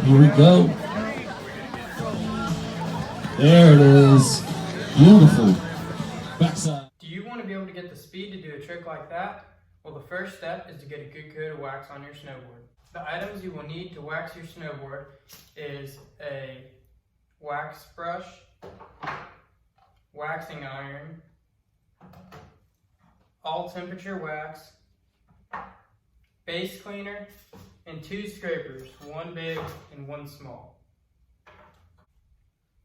Here we go. There it is. Beautiful. Backside. Do you want to be able to get the speed to do a trick like that? Well, the first step is to get a good coat of wax on your snowboard. The items you will need to wax your snowboard is a wax brush, waxing iron, all temperature wax, base cleaner, and 2 scrapers, one big and one small.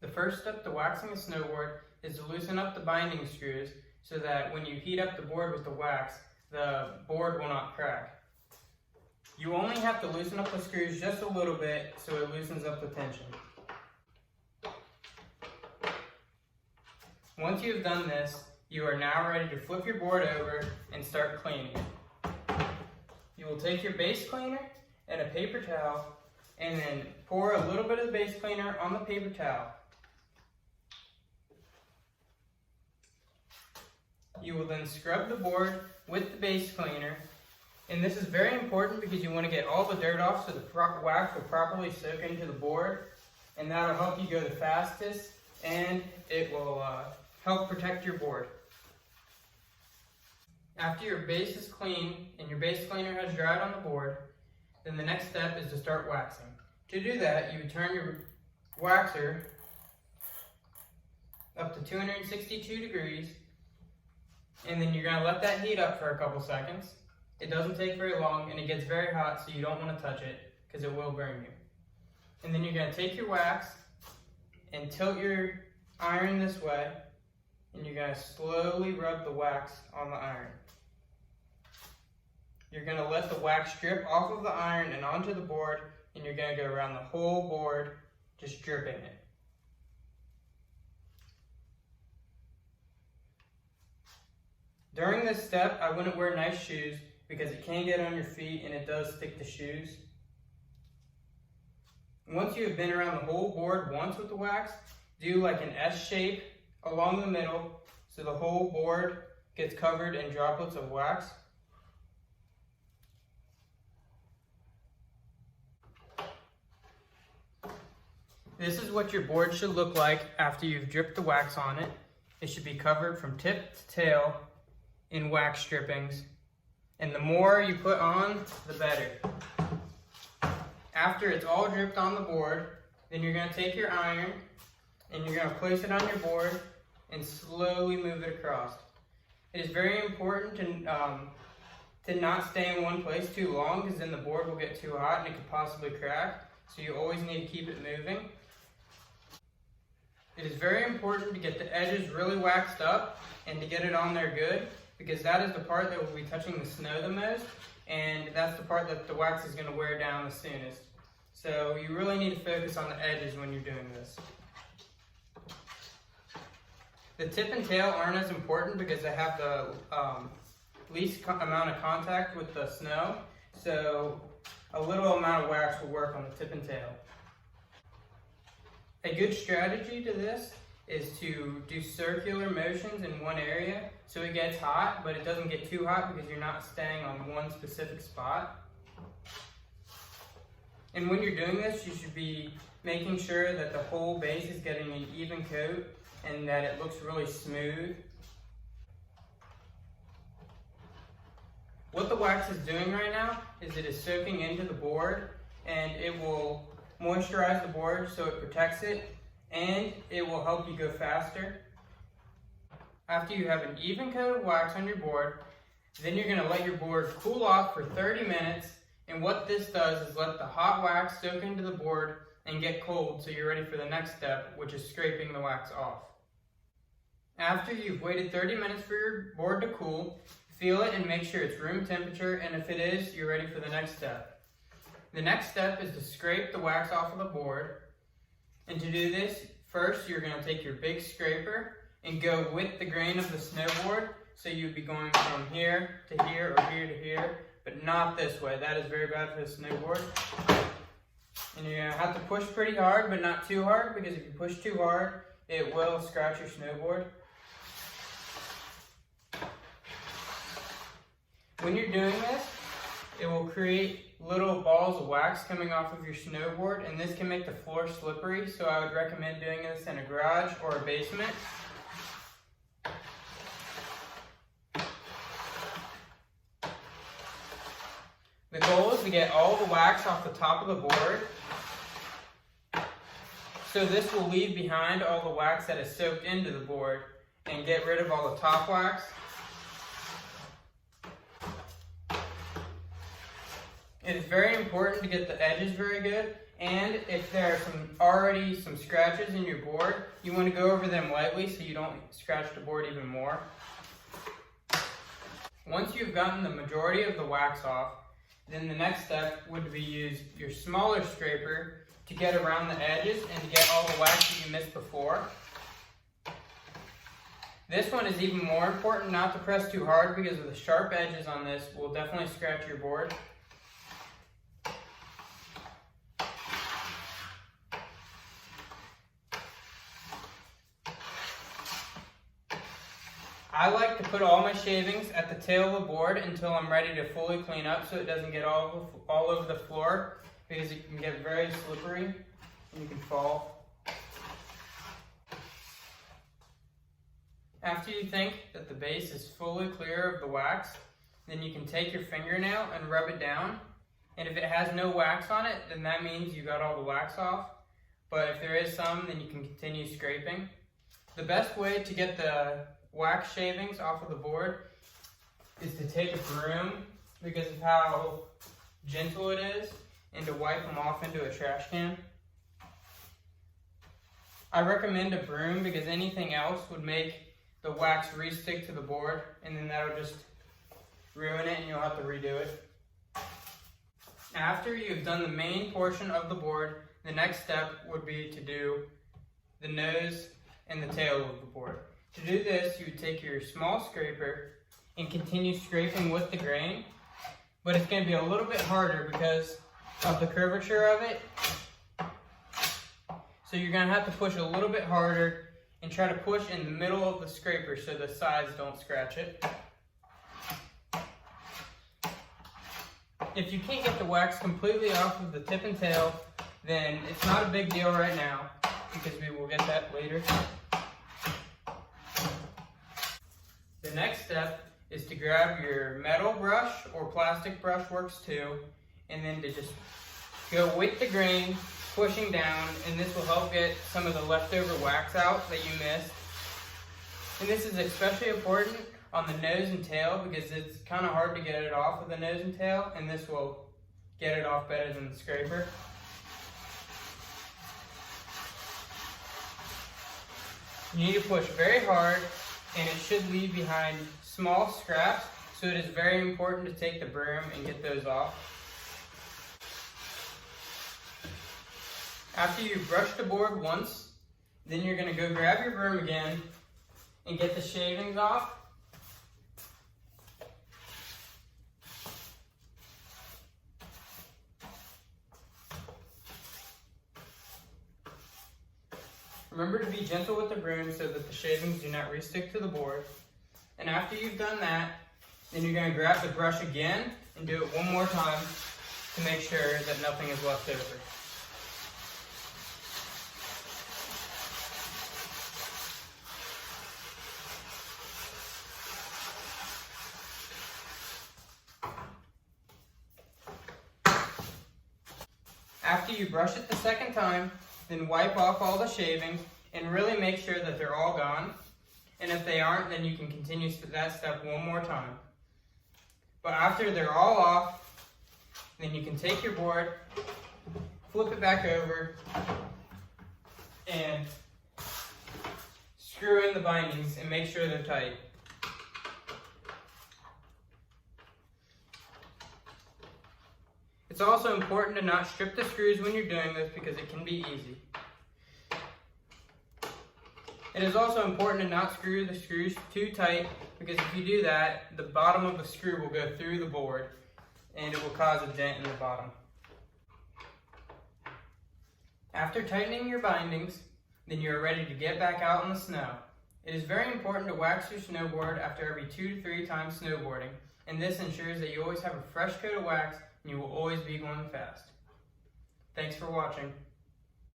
The first step to waxing a snowboard is to loosen up the binding screws so that when you heat up the board with the wax, the board will not crack. You only have to loosen up the screws just a little bit so it loosens up the tension. Once you have done this, you are now ready to flip your board over and start cleaning it. You will take your base cleaner and a paper towel and then pour a little bit of the base cleaner on the paper towel. You will then scrub the board with the base cleaner, and this is very important because you want to get all the dirt off so the wax will properly soak into the board, and that will help you go the fastest and it will help protect your board. After your base is clean and your base cleaner has dried on the board, then the next step is to start waxing. To do that, you would turn your waxer up to 262 degrees, and then you're going to let that heat up for a couple seconds. It doesn't take very long and it gets very hot, so you don't want to touch it because it will burn you. And then you're going to take your wax and tilt your iron this way, and you're going to slowly rub the wax on the iron. You're going to let the wax drip off of the iron and onto the board, and you're going to go around the whole board just dripping it. During this step, I wouldn't wear nice shoes because it can get on your feet and it does stick to shoes. Once you have been around the whole board once with the wax, do like an S shape along the middle so the whole board gets covered in droplets of wax. This is what your board should look like after you've dripped the wax on it. It should be covered from tip to tail in wax drippings, and the more you put on, the better. After it's all dripped on the board, then you're going to take your iron and you're going to place it on your board and slowly move it across. It is very important to not stay in one place too long because then the board will get too hot and it could possibly crack, so you always need to keep it moving. It is very important to get the edges really waxed up and to get it on there good, because that is the part that will be touching the snow the most, and that's the part that the wax is going to wear down the soonest. So you really need to focus on the edges when you're doing this. The tip and tail aren't as important because they have the least amount of contact with the snow, so a little amount of wax will work on the tip and tail. A good strategy to this is to do circular motions in one area so it gets hot, but it doesn't get too hot because you're not staying on one specific spot. And when you're doing this, you should be making sure that the whole base is getting an even coat and that it looks really smooth. What the wax is doing right now is it is soaking into the board, and it will moisturize the board so it protects it, and it will help you go faster. After you have an even coat of wax on your board, then you're going to let your board cool off for 30 minutes, and what this does is let the hot wax soak into the board and get cold so you're ready for the next step, which is scraping the wax off. After you've waited 30 minutes for your board to cool, feel it and make sure it's room temperature, and if it is, you're ready for the next step. The next step is to scrape the wax off of the board. And to do this, first you're going to take your big scraper and go with the grain of the snowboard. So you'd be going from here to here or here to here, but not this way. That is very bad for the snowboard. And you're going to have to push pretty hard, but not too hard, because if you push too hard, it will scratch your snowboard. When you're doing this, it will create little balls of wax coming off of your snowboard, and this can make the floor slippery, so I would recommend doing this in a garage or a basement. The goal is to get all the wax off the top of the board. So this will leave behind all the wax that is soaked into the board and get rid of all the top wax. It is very important to get the edges very good, and if there are already some scratches in your board, you want to go over them lightly so you don't scratch the board even more. Once you've gotten the majority of the wax off, then the next step would be use your smaller scraper to get around the edges and to get all the wax that you missed before. This one is even more important not to press too hard because of the sharp edges on this will definitely scratch your board. I like to put all my shavings at the tail of the board until I'm ready to fully clean up so it doesn't get all over the floor, because it can get very slippery and you can fall. After you think that the base is fully clear of the wax, then you can take your fingernail and rub it down. And if it has no wax on it, then that means you got all the wax off. But if there is some, then you can continue scraping. The best way to get the wax shavings off of the board is to take a broom because of how gentle it is, and to wipe them off into a trash can. I recommend a broom because anything else would make the wax re-stick to the board, and then that'll just ruin it and you'll have to redo it. After you've done the main portion of the board, the next step would be to do the nose and the tail of the board. To do this, you would take your small scraper and continue scraping with the grain, but it's going to be a little bit harder because of the curvature of it. So you're going to have to push a little bit harder and try to push in the middle of the scraper so the sides don't scratch it. If you can't get the wax completely off of the tip and tail, then it's not a big deal right now because we will get that later. The next step is to grab your metal brush, or plastic brush works too, and then to just go with the grain, pushing down, and this will help get some of the leftover wax out that you missed. And this is especially important on the nose and tail because it's kind of hard to get it off of the nose and tail, and this will get it off better than the scraper. You need to push very hard, and it should leave behind small scraps, so it is very important to take the broom and get those off. After you brush the board once, then you're going to go grab your broom again and get the shavings off. Remember to be gentle with the broom so that the shavings do not re-stick to the board. And after you've done that, then you're going to grab the brush again and do it one more time to make sure that nothing is left over. After you brush it the second time, then wipe off all the shavings and really make sure that they're all gone. And if they aren't, then you can continue that step one more time. But after they're all off, then you can take your board, flip it back over, and screw in the bindings and make sure they're tight. It's also important to not strip the screws when you're doing this because it can be easy. It is also important to not screw the screws too tight because if you do that, the bottom of the screw will go through the board and it will cause a dent in the bottom. After tightening your bindings, then you are ready to get back out in the snow. It is very important to wax your snowboard after every 2 to 3 times snowboarding, and this ensures that you always have a fresh coat of wax and you will always be going fast. Thanks for watching.